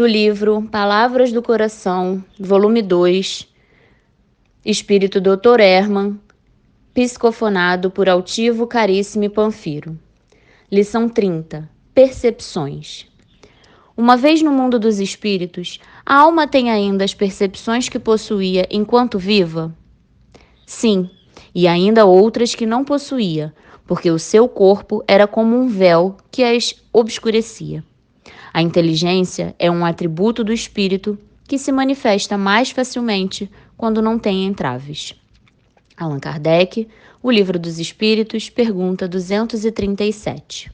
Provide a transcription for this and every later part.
do livro Palavras do Coração, volume 2, Espírito Dr. Hermann, psicofonado por Altivo Caríssimo Panfiro. Lição 30. Percepções. Uma vez no mundo dos espíritos, a alma tem ainda as percepções que possuía enquanto viva? Sim, e ainda outras que não possuía, porque o seu corpo era como um véu que as obscurecia. A inteligência é um atributo do espírito que se manifesta mais facilmente quando não tem entraves. Allan Kardec, O Livro dos Espíritos, pergunta 237.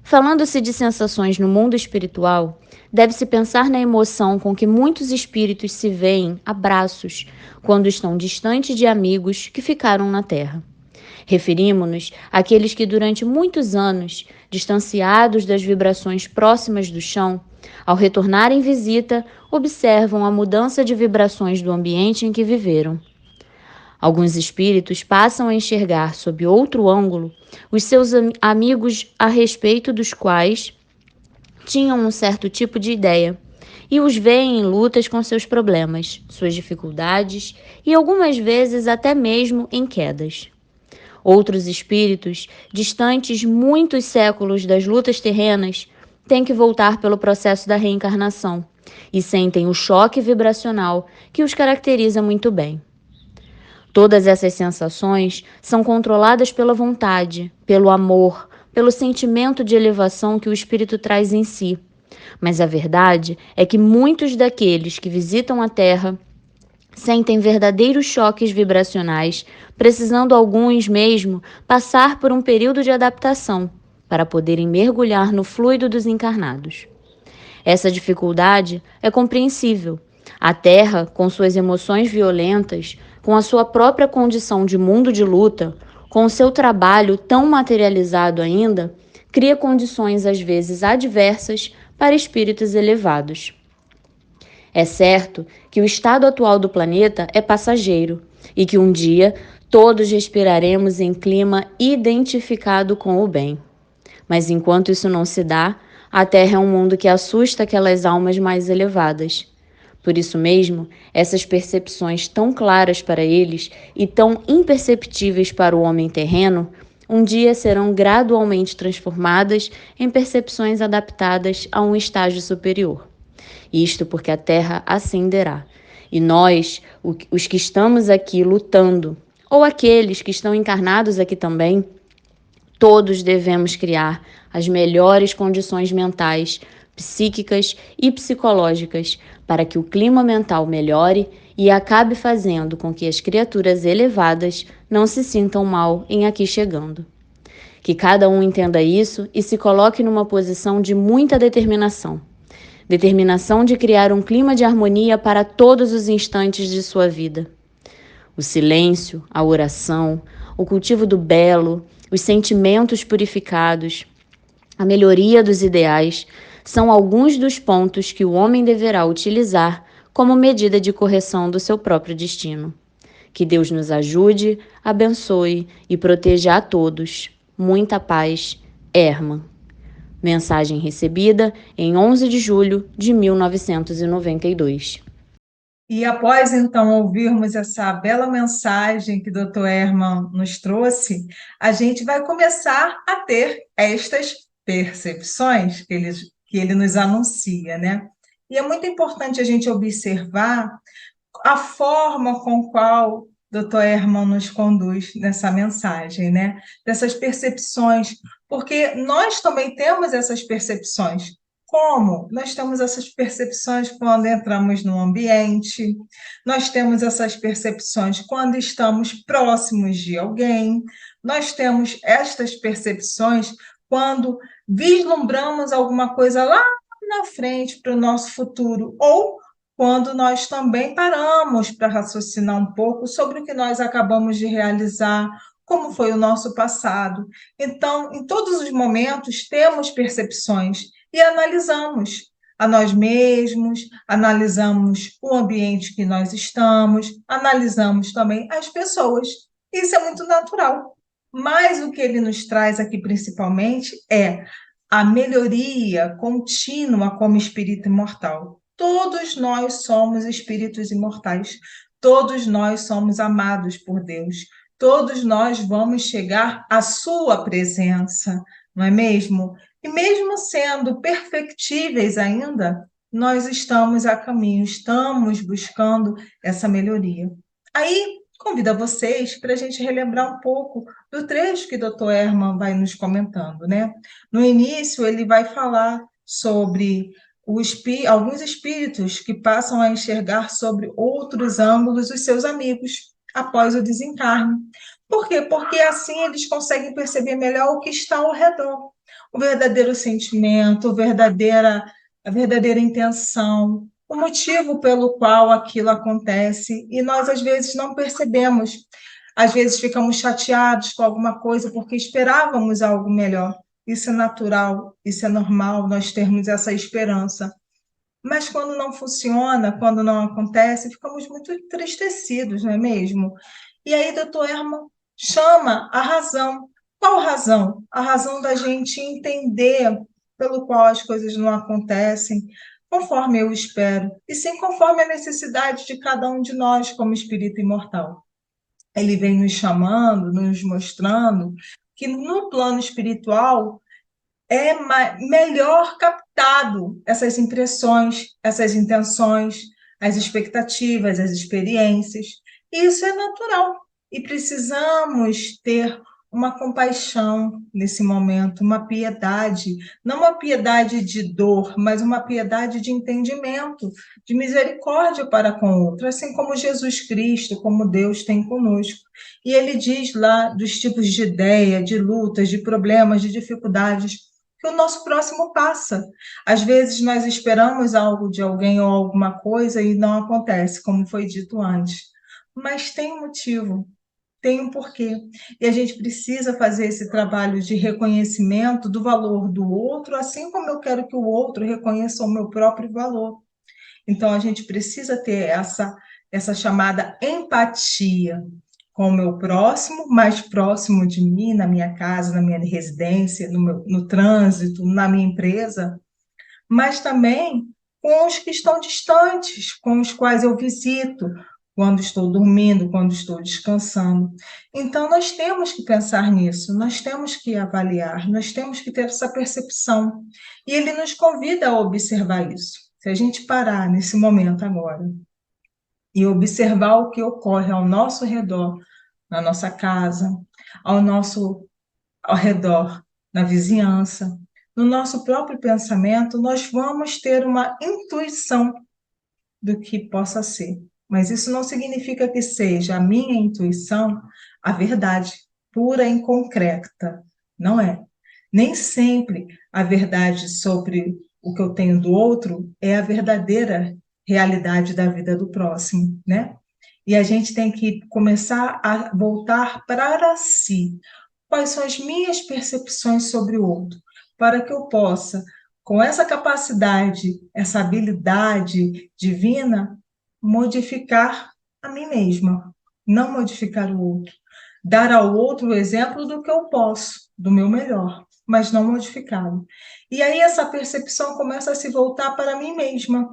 Falando-se de sensações no mundo espiritual, deve-se pensar na emoção com que muitos espíritos se veem a braços quando estão distantes de amigos que ficaram na Terra. Referimos-nos àqueles que durante muitos anos, distanciados das vibrações próximas do chão, ao retornar em visita, observam a mudança de vibrações do ambiente em que viveram. Alguns espíritos passam a enxergar sob outro ângulo os seus amigos a respeito dos quais tinham um certo tipo de ideia e os veem em lutas com seus problemas, suas dificuldades e algumas vezes até mesmo em quedas. Outros espíritos, distantes muitos séculos das lutas terrenas, têm que voltar pelo processo da reencarnação e sentem o choque vibracional que os caracteriza muito bem. Todas essas sensações são controladas pela vontade, pelo amor, pelo sentimento de elevação que o espírito traz em si. Mas a verdade é que muitos daqueles que visitam a Terra sentem verdadeiros choques vibracionais, precisando alguns mesmo passar por um período de adaptação para poderem mergulhar no fluido dos encarnados. Essa dificuldade é compreensível. A Terra, com suas emoções violentas, com a sua própria condição de mundo de luta, com o seu trabalho tão materializado ainda, cria condições às vezes adversas para espíritos elevados. É certo que o estado atual do planeta é passageiro e que um dia todos respiraremos em clima identificado com o bem. Mas enquanto isso não se dá, a Terra é um mundo que assusta aquelas almas mais elevadas. Por isso mesmo, essas percepções tão claras para eles e tão imperceptíveis para o homem terreno, um dia serão gradualmente transformadas em percepções adaptadas a um estágio superior. Isto porque a Terra ascenderá. E nós, os que estamos aqui lutando, ou aqueles que estão encarnados aqui também, todos devemos criar as melhores condições mentais, psíquicas e psicológicas para que o clima mental melhore e acabe fazendo com que as criaturas elevadas não se sintam mal em aqui chegando. Que cada um entenda isso e se coloque numa posição de muita determinação. Determinação de criar um clima de harmonia para todos os instantes de sua vida. O silêncio, a oração, o cultivo do belo, os sentimentos purificados, a melhoria dos ideais são alguns dos pontos que o homem deverá utilizar como medida de correção do seu próprio destino. Que Deus nos ajude, abençoe e proteja a todos. Muita paz. Hermann. Mensagem recebida em 11 de julho de 1992. E após, então, ouvirmos essa bela mensagem que o Dr. Hermann nos trouxe, a gente vai começar a ter estas percepções que ele nos anuncia, né? E é muito importante a gente observar a forma com qual Dr. Hermann nos conduz nessa mensagem, né? Dessas percepções, porque nós também temos essas percepções. Como? Nós temos essas percepções quando entramos no ambiente, nós temos essas percepções quando estamos próximos de alguém, nós temos estas percepções quando vislumbramos alguma coisa lá na frente para o nosso futuro, ou quando nós também paramos para raciocinar um pouco sobre o que nós acabamos de realizar, como foi o nosso passado. Então, em todos os momentos, temos percepções e analisamos a nós mesmos, analisamos o ambiente que nós estamos, analisamos também as pessoas. Isso é muito natural. Mas o que ele nos traz aqui, principalmente, é a melhoria contínua como espírito imortal. Todos nós somos espíritos imortais, todos nós somos amados por Deus, todos nós vamos chegar à sua presença, não é mesmo? E mesmo sendo perfectíveis ainda, nós estamos a caminho, estamos buscando essa melhoria. Aí, convido a vocês para a gente relembrar um pouco do trecho que o Dr. Herman vai nos comentando, né? No início, ele vai falar sobre alguns espíritos que passam a enxergar sobre outros ângulos os seus amigos após o desencarne. Por quê? Porque assim eles conseguem perceber melhor o que está ao redor, o verdadeiro sentimento, a verdadeira intenção, o motivo pelo qual aquilo acontece, e nós às vezes não percebemos. Às vezes ficamos chateados com alguma coisa porque esperávamos algo melhor. Isso é natural, isso é normal, nós termos essa esperança. Mas quando não funciona, quando não acontece, ficamos muito entristecidos, não é mesmo? E aí, doutor Herman chama a razão. Qual razão? A razão da gente entender pelo qual as coisas não acontecem conforme eu espero, e sim conforme a necessidade de cada um de nós como espírito imortal. Ele vem nos chamando, nos mostrando que no plano espiritual é melhor captado essas impressões, essas intenções, as expectativas, as experiências. E isso é natural. E precisamos ter uma compaixão nesse momento, uma piedade, não uma piedade de dor, mas uma piedade de entendimento, de misericórdia para com o outro, assim como Jesus Cristo, como Deus tem conosco. E ele diz lá dos tipos de ideia, de lutas, de problemas, de dificuldades que o nosso próximo passa. Às vezes nós esperamos algo de alguém ou alguma coisa e não acontece, como foi dito antes. Mas tem um motivo, tem um porquê. E a gente precisa fazer esse trabalho de reconhecimento do valor do outro, assim como eu quero que o outro reconheça o meu próprio valor. Então, a gente precisa ter essa chamada empatia com o meu próximo, mais próximo de mim, na minha casa, na minha residência, no trânsito, na minha empresa, mas também com os que estão distantes, com os quais eu visito, quando estou dormindo, quando estou descansando. Então, nós temos que pensar nisso, nós temos que avaliar, nós temos que ter essa percepção. E ele nos convida a observar isso. Se a gente parar nesse momento agora e observar o que ocorre ao nosso redor, na nossa casa, ao redor, na vizinhança, no nosso próprio pensamento, nós vamos ter uma intuição do que possa ser. Mas isso não significa que seja a minha intuição a verdade pura e concreta. Não é. Nem sempre a verdade sobre o que eu tenho do outro é a verdadeira realidade da vida do próximo, né? E a gente tem que começar a voltar para si. Quais são as minhas percepções sobre o outro? Para que eu possa, com essa capacidade, essa habilidade divina, modificar a mim mesma, não modificar o outro. Dar ao outro o exemplo do que eu posso, do meu melhor, mas não modificá-lo. E aí essa percepção começa a se voltar para mim mesma.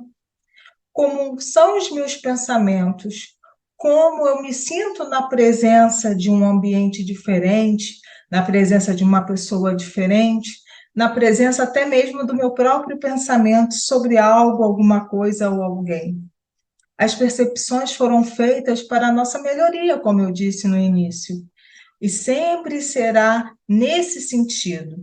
Como são os meus pensamentos? Como eu me sinto na presença de um ambiente diferente, na presença de uma pessoa diferente, na presença até mesmo do meu próprio pensamento sobre algo, alguma coisa ou alguém. As percepções foram feitas para a nossa melhoria, como eu disse no início, e sempre será nesse sentido.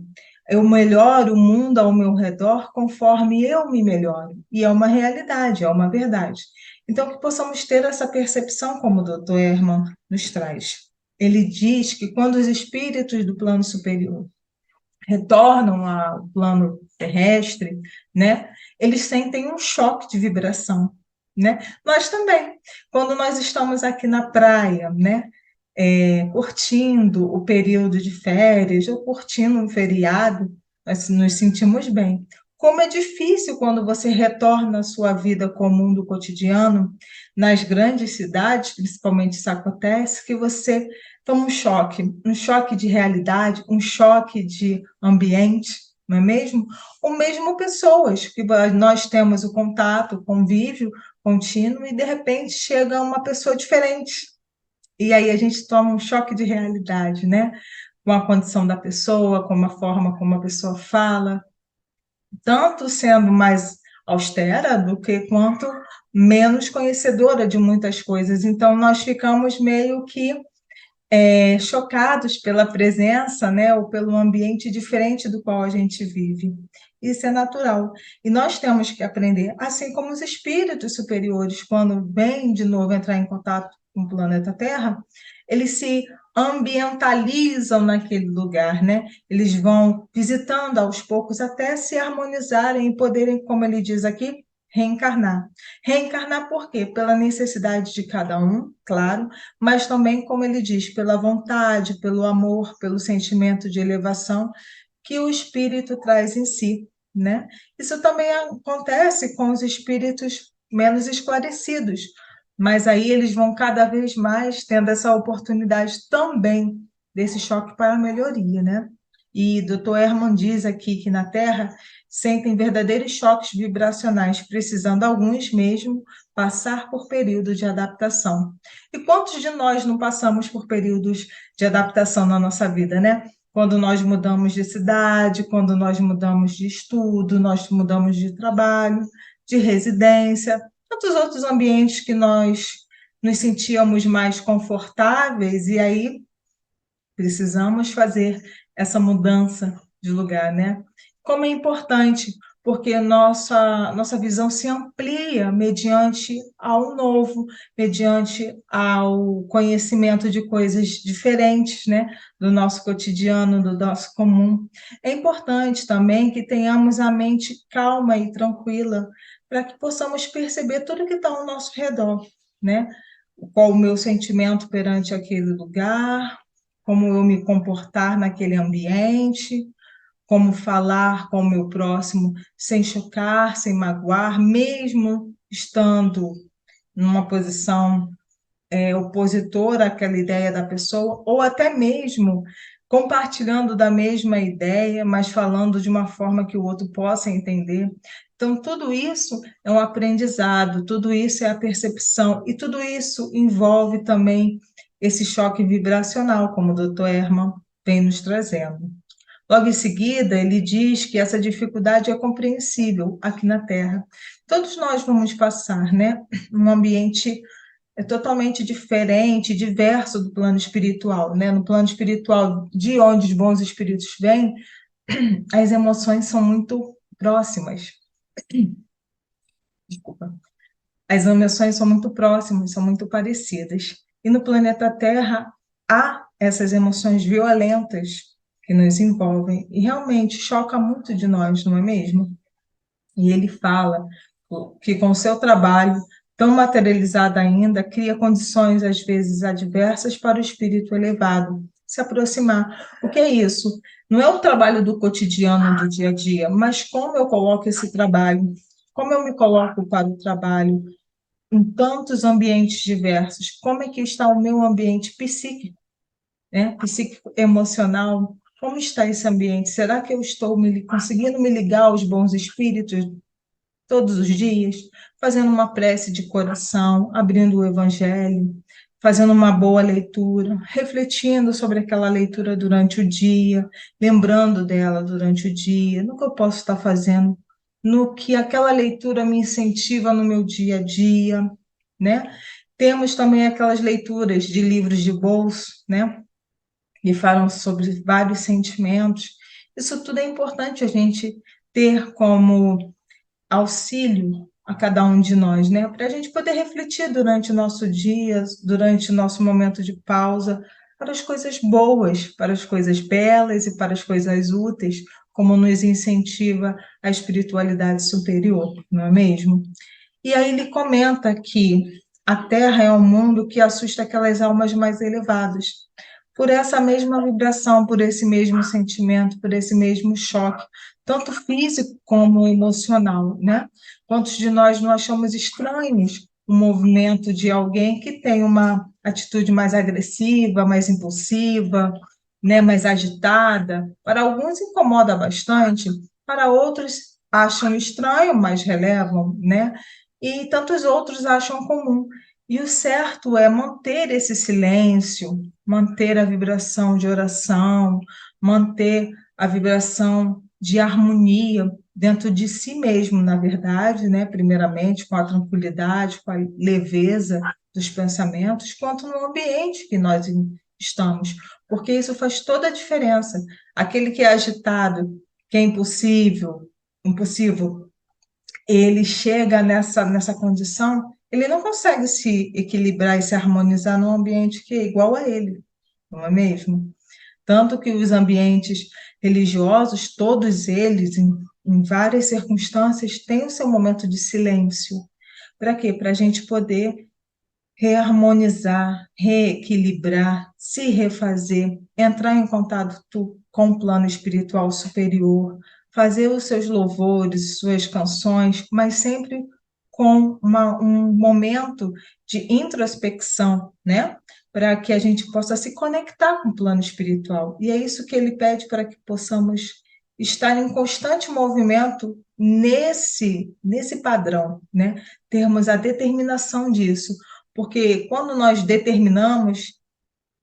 Eu melhoro o mundo ao meu redor conforme eu me melhoro. E é uma realidade, é uma verdade. Então, que possamos ter essa percepção, como o Dr. Herman nos traz. Ele diz que quando os espíritos do plano superior retornam ao plano terrestre, né, eles sentem um choque de vibração, né? Nós também, quando nós estamos aqui na praia, né, curtindo o período de férias ou curtindo um feriado, nós nos sentimos bem. Como é difícil quando você retorna à sua vida comum do cotidiano, nas grandes cidades, principalmente isso acontece, que você toma um choque de realidade, um choque de ambiente, não é mesmo? Ou mesmo pessoas que nós temos o contato, o convívio contínuo, e de repente chega uma pessoa diferente. E aí a gente toma um choque de realidade, né? Com a condição da pessoa, com a forma como a pessoa fala, tanto sendo mais austera do que quanto menos conhecedora de muitas coisas. Então, nós ficamos meio que chocados pela presença, né, ou pelo ambiente diferente do qual a gente vive. Isso é natural. E nós temos que aprender, assim como os espíritos superiores, quando vêm de novo entrar em contato com o planeta Terra, eles se ambientalizam naquele lugar, né? Eles vão visitando aos poucos até se harmonizarem e poderem, como ele diz aqui, reencarnar. Reencarnar por quê? Pela necessidade de cada um, claro, mas também, como ele diz, pela vontade, pelo amor, pelo sentimento de elevação que o espírito traz em si, né? Isso também acontece com os espíritos menos esclarecidos, mas aí eles vão cada vez mais tendo essa oportunidade também desse choque para a melhoria, né? E Dr. Herman diz aqui que na Terra sentem verdadeiros choques vibracionais, precisando alguns mesmo passar por período de adaptação. E quantos de nós não passamos por períodos de adaptação na nossa vida, né? Quando nós mudamos de cidade, quando nós mudamos de estudo, nós mudamos de trabalho, de residência, tantos outros ambientes que nós nos sentíamos mais confortáveis, e aí precisamos fazer essa mudança de lugar, né? Como é importante, porque nossa visão se amplia mediante ao novo, mediante ao conhecimento de coisas diferentes, né? Do nosso cotidiano, do nosso comum. É importante também que tenhamos a mente calma e tranquila, para que possamos perceber tudo que está ao nosso redor, né? Qual o meu sentimento perante aquele lugar, como eu me comportar naquele ambiente, como falar com o meu próximo sem chocar, sem magoar, mesmo estando numa posição opositora àquela ideia da pessoa, ou até mesmo compartilhando da mesma ideia, mas falando de uma forma que o outro possa entender. Então, tudo isso é um aprendizado, tudo isso é a percepção, e tudo isso envolve também esse choque vibracional, como o Dr. Herman vem nos trazendo. Logo em seguida, ele diz que essa dificuldade é compreensível aqui na Terra. Todos nós vamos passar, né, um ambiente totalmente diferente, diverso do plano espiritual, né? No plano espiritual, de onde os bons espíritos vêm, as emoções são muito próximas. Desculpa. As emoções são muito próximas, são muito parecidas. E no planeta Terra há essas emoções violentas que nos envolvem e realmente choca muito de nós, não é mesmo? E ele fala que com o seu trabalho tão materializado ainda, cria condições às vezes adversas para o espírito elevado se aproximar. O que é isso? Não é o trabalho do cotidiano, do dia a dia, mas como eu coloco esse trabalho, como eu me coloco para o trabalho em tantos ambientes diversos, como é que está o meu ambiente psíquico, né? Psíquico emocional, como está esse ambiente? Será que eu estou conseguindo me ligar aos bons espíritos todos os dias, fazendo uma prece de coração, abrindo o Evangelho, fazendo uma boa leitura, refletindo sobre aquela leitura durante o dia, lembrando dela durante o dia, no que eu posso estar fazendo, no que aquela leitura me incentiva no meu dia a dia, né? Temos também aquelas leituras de livros de bolso, né? Que falam sobre vários sentimentos. Isso tudo é importante a gente ter como auxílio a cada um de nós, né? Para a gente poder refletir durante o nosso dia, durante o nosso momento de pausa, para as coisas boas, para as coisas belas e para as coisas úteis, como nos incentiva a espiritualidade superior, não é mesmo? E aí ele comenta que a Terra é um mundo que assusta aquelas almas mais elevadas, por essa mesma vibração, por esse mesmo sentimento, por esse mesmo choque, tanto físico como emocional, né? Quantos de nós não achamos estranhos o movimento de alguém que tem uma atitude mais agressiva, mais impulsiva, né, mais agitada. Para alguns incomoda bastante, para outros acham estranho, mas relevam, né? E tantos outros acham comum. E o certo é manter esse silêncio, manter a vibração de oração, manter a vibração de harmonia dentro de si mesmo, na verdade, né? Primeiramente, com a tranquilidade, com a leveza dos pensamentos, quanto no ambiente que nós estamos, porque isso faz toda a diferença. Aquele que é agitado, que é impossível, ele chega nessa condição, ele não consegue se equilibrar e se harmonizar num ambiente que é igual a ele, não é mesmo? Tanto que os ambientes religiosos, todos eles, em várias circunstâncias, têm o seu momento de silêncio. Para quê? Para a gente poder reharmonizar, reequilibrar, se refazer, entrar em contato com o plano espiritual superior, fazer os seus louvores, suas canções, mas sempre com um momento de introspecção, né? Para que a gente possa se conectar com o plano espiritual. E é isso que ele pede para que possamos estar em constante movimento nesse padrão, né? Termos a determinação disso, porque quando nós determinamos,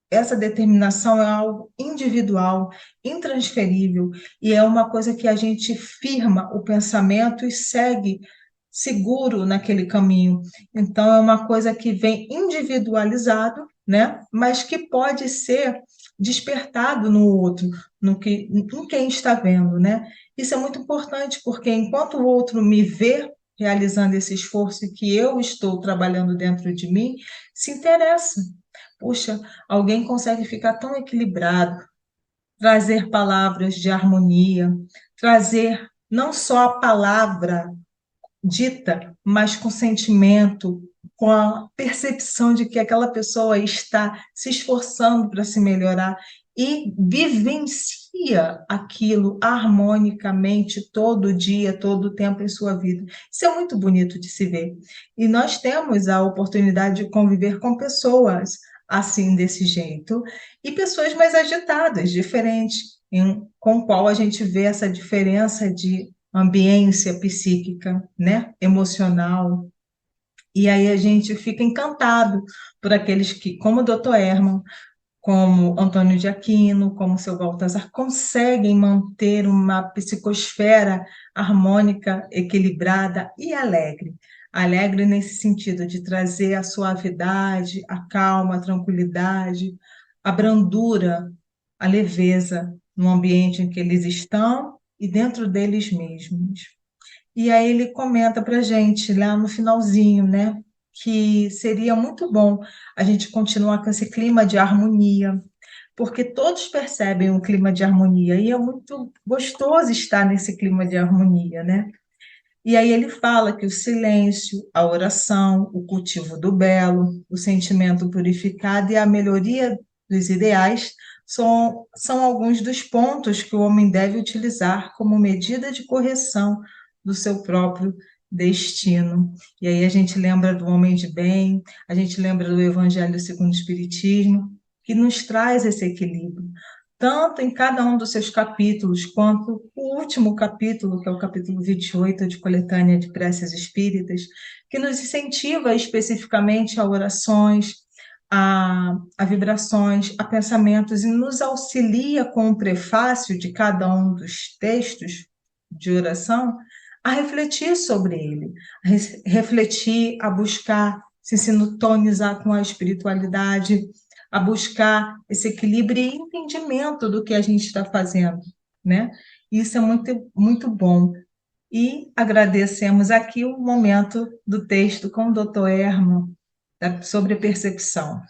essa determinação é algo individual, intransferível, e é uma coisa que a gente firma o pensamento e segue seguro naquele caminho. Então, é uma coisa que vem individualizado, né? Mas que pode ser despertado no outro, em quem está vendo, né? Isso é muito importante, porque enquanto o outro me vê realizando esse esforço que eu estou trabalhando dentro de mim, se interessa. Puxa, alguém consegue ficar tão equilibrado, trazer palavras de harmonia, trazer não só a palavra dita, mas com sentimento, com a percepção de que aquela pessoa está se esforçando para se melhorar e vivencia aquilo harmonicamente todo dia, todo o tempo em sua vida. Isso é muito bonito de se ver. E nós temos a oportunidade de conviver com pessoas assim, desse jeito, e pessoas mais agitadas, diferentes, com o qual a gente vê essa diferença de ambiência psíquica, né, emocional. E aí a gente fica encantado por aqueles que, como o Dr. Herman, como Antônio de Aquino, como o seu Baltazar, conseguem manter uma psicosfera harmônica, equilibrada e alegre. Alegre nesse sentido de trazer a suavidade, a calma, a tranquilidade, a brandura, a leveza no ambiente em que eles estão e dentro deles mesmos. E aí ele comenta para a gente lá no finalzinho, né, que seria muito bom a gente continuar com esse clima de harmonia, porque todos percebem o clima de harmonia e é muito gostoso estar nesse clima de harmonia, né? E aí ele fala que o silêncio, a oração, o cultivo do belo, o sentimento purificado e a melhoria dos ideais são alguns dos pontos que o homem deve utilizar como medida de correção do seu próprio destino. E aí a gente lembra do homem de bem, a gente lembra do Evangelho segundo o Espiritismo, que nos traz esse equilíbrio tanto em cada um dos seus capítulos, quanto o último capítulo, que é o capítulo 28 de Coletânea de Preces Espíritas, que nos incentiva especificamente a orações, a vibrações, a pensamentos, e nos auxilia com o prefácio de cada um dos textos de oração a refletir sobre ele, a refletir, a buscar se sintonizar com a espiritualidade, a buscar esse equilíbrio e entendimento do que a gente está fazendo, né? Isso é muito, muito bom. E agradecemos aqui o momento do texto com o Dr. Herman sobre a percepção.